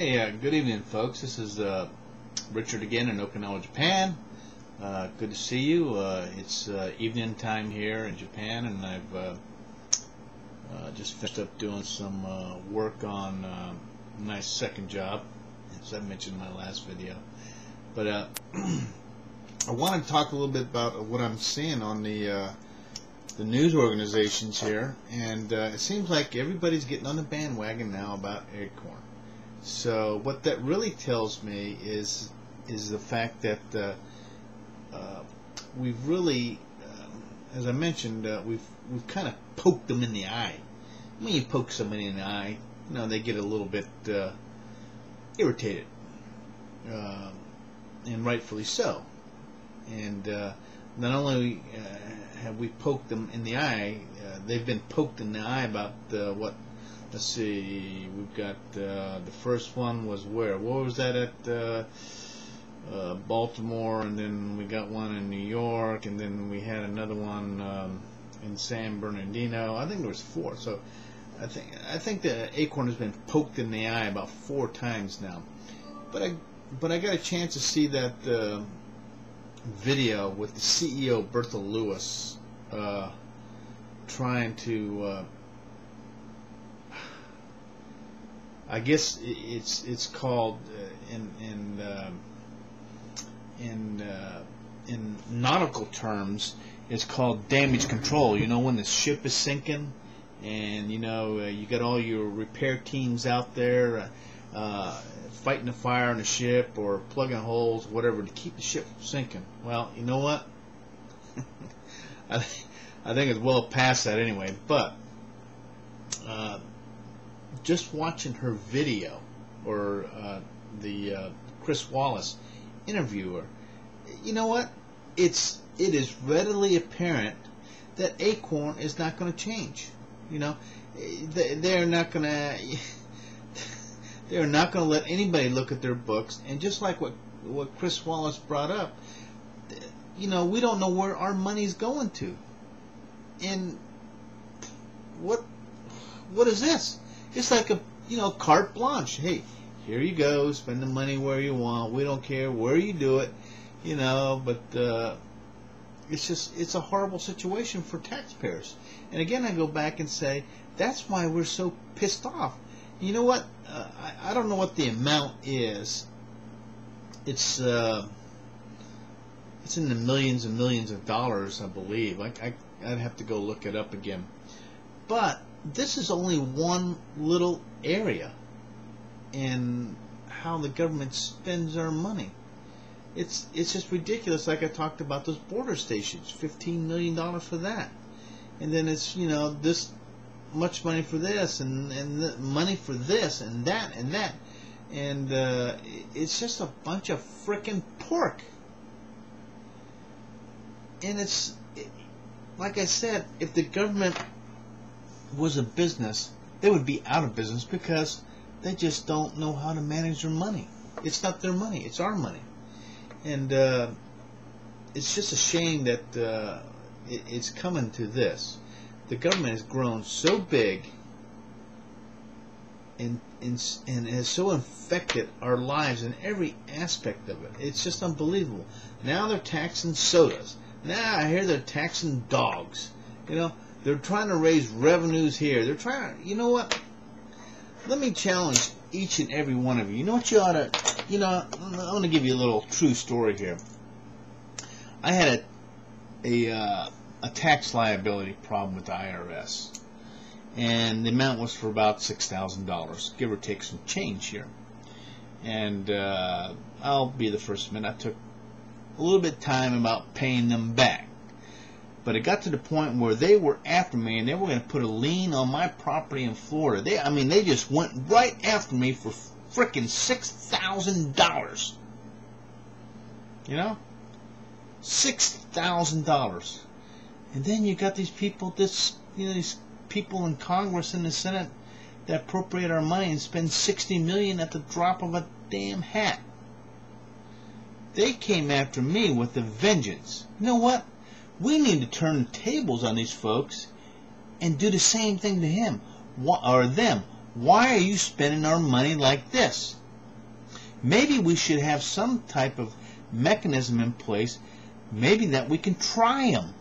Hey, good evening, folks. This is Richard again in Okinawa, Japan. Good to see you. It's evening time here in Japan, and I've just finished up doing some work on a nice second job, as I mentioned in my last video. But I want to talk a little bit about what I'm seeing on the news organizations here, and it seems like everybody's getting on the bandwagon now about Acorn. So what that really tells me is the fact that we've really, as I mentioned, we've kind of poked them in the eye. When you poke somebody in the eye, you know, they get a little bit irritated, and rightfully so. And not only have we poked them in the eye, they've been poked in the eye about what. Let's see, we've got the first one was where? What was that at Baltimore, and then we got one in New York, and then we had another one in San Bernardino. I think there was 4. So I think that Acorn has been poked in the eye about 4 times now. But I got a chance to see that video with the CEO Bertha Lewis trying to. I guess it's called in nautical terms, it's called damage control. You know, when the ship is sinking, and you know you got all your repair teams out there fighting the fire on the ship or plugging holes, whatever, to keep the ship from sinking. Well, you know what? I think it's well past that anyway. But just watching her video, or the Chris Wallace interviewer, you know what? It is readily apparent that Acorn is not going to change. You know, they're not going to let anybody look at their books. And just like what Chris Wallace brought up, you know, we don't know where our money's going to. And what is this? It's like a, you know, carte blanche. Hey, here you go, spend the money where you want. We don't care where you do it, you know. But it's a horrible situation for taxpayers. And again, I go back and say that's why we're so pissed off. You know what? I don't know what the amount is. It's in the millions and millions of dollars, I believe. I'd have to go look it up again. But this is only one little area in how the government spends our money. It's just ridiculous. Like I talked about those border stations, $15 million for that, and then it's, you know, this much money for this, and money for this and that, and it's just a bunch of frickin' pork. And it's like I said, if the government was a business, they would be out of business because they just don't know how to manage their money. It's not their money, it's our money. And it's just a shame that it's coming to this. The government has grown so big and has so infected our lives in every aspect of it. It's just unbelievable. Now they're taxing sodas. Now I hear they're taxing dogs. You know, they're trying to raise revenues here. They're trying to, you know what? Let me challenge each and every one of you. You know what you ought to, you know, I want to give you a little true story here. I had a tax liability problem with the IRS. And the amount was for about $6,000, give or take some change here. And I'll be the first to admit I took a little bit of time about paying them back. But it got to the point where they were after me, and they were going to put a lien on my property in Florida. They just went right after me for frickin' $6,000. You know? $6,000. And then you got these people, these people in Congress and the Senate that appropriate our money and spend $60 million at the drop of a damn hat. They came after me with a vengeance. You know what? We need to turn the tables on these folks and do the same thing to him or them. Why are you spending our money like this? Maybe we should have some type of mechanism in place, maybe that we can try them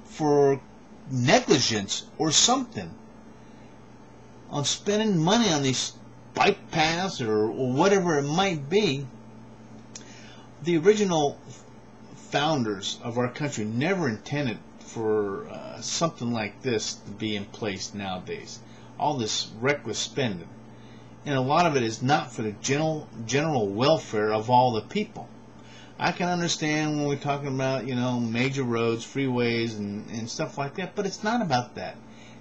for negligence or something on spending money on these bike paths or whatever it might be. The original founders of our country never intended for something like this to be in place nowadays. All this reckless spending. And a lot of it is not for the general welfare of all the people. I can understand when we're talking about, major roads, freeways, and stuff like that, but it's not about that.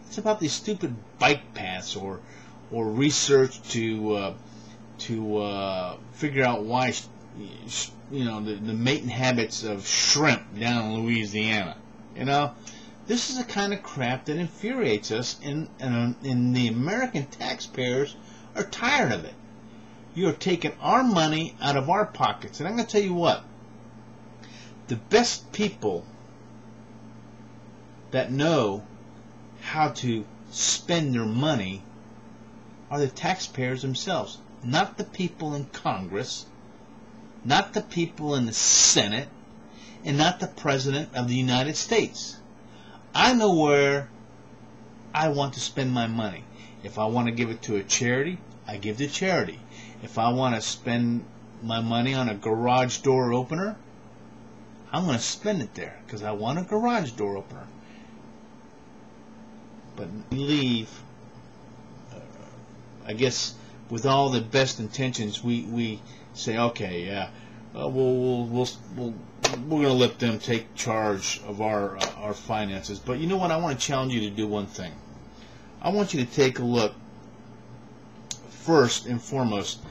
It's about these stupid bike paths or research to figure out why, the mating habits of shrimp down in Louisiana. This is the kind of crap that infuriates us, and the American taxpayers are tired of it. You are taking our money out of our pockets. And I'm going to tell you what, the best people that know how to spend their money are the taxpayers themselves, not the people in Congress, not the people in the Senate, and not the President of the United States. I know where I want to spend my money. If I want to give it to a charity, I give to charity. If I want to spend my money on a garage door opener, I'm going to spend it there because I want a garage door opener. But leave, I guess, with all the best intentions, we say, okay, yeah, we're going to let them take charge of our finances. But you know what? I want to challenge you to do one thing. I want you to take a look. First and foremost,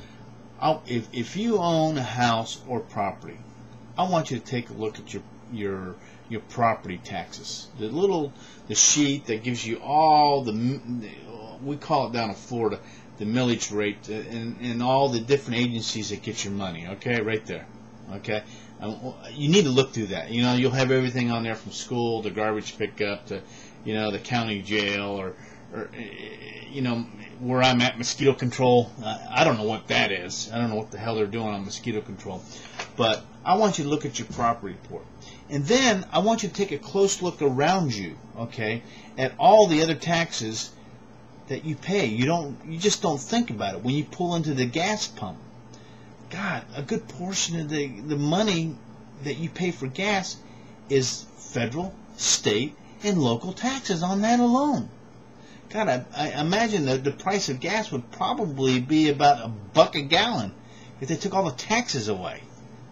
if you own a house or property, I want you to take a look at your property taxes. The sheet that gives you all we call it down in Florida, the millage rate, and all the different agencies that get your money. Okay, right there. Okay, you need to look through that. You'll have everything on there from school to garbage pickup to the county jail or where I'm at, mosquito control. I don't know what that is. I don't know what the hell they're doing on mosquito control. But I want you to look at your property report. And then I want you to take a close look around you, okay, at all the other taxes that you pay. You just don't think about it. When you pull into the gas pump, God, a good portion of the money that you pay for gas is federal, state, and local taxes on that alone. God, I imagine that the price of gas would probably be about $1 a gallon if they took all the taxes away.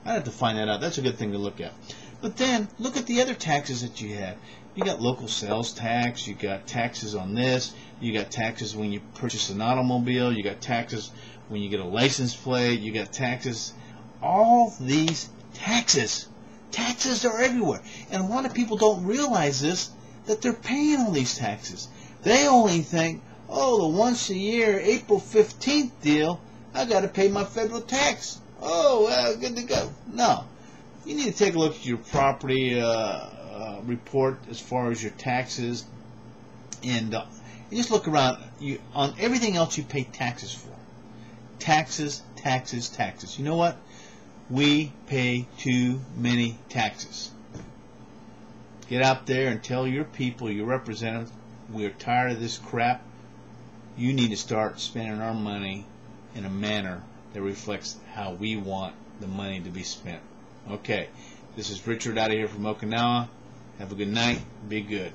I'd have to find that out. That's a good thing to look at. But then, look at the other taxes that you have. You got local sales tax, you got taxes on this, you got taxes when you purchase an automobile, you got taxes when you get a license plate, you got taxes. All these taxes are everywhere. And a lot of people don't realize this, that they're paying all these taxes. They only think, oh, the once a year April 15th deal, I got to pay my federal tax. Oh, well, good to go. No. You need to take a look at your property report as far as your taxes, and you just look around. On everything else you pay taxes for. Taxes, taxes, taxes. You know what? We pay too many taxes. Get out there and tell your people, your representatives, we're tired of this crap. You need to start spending our money in a manner that reflects how we want the money to be spent. Okay, this is Richard out of here from Okinawa. Have a good night. Be good.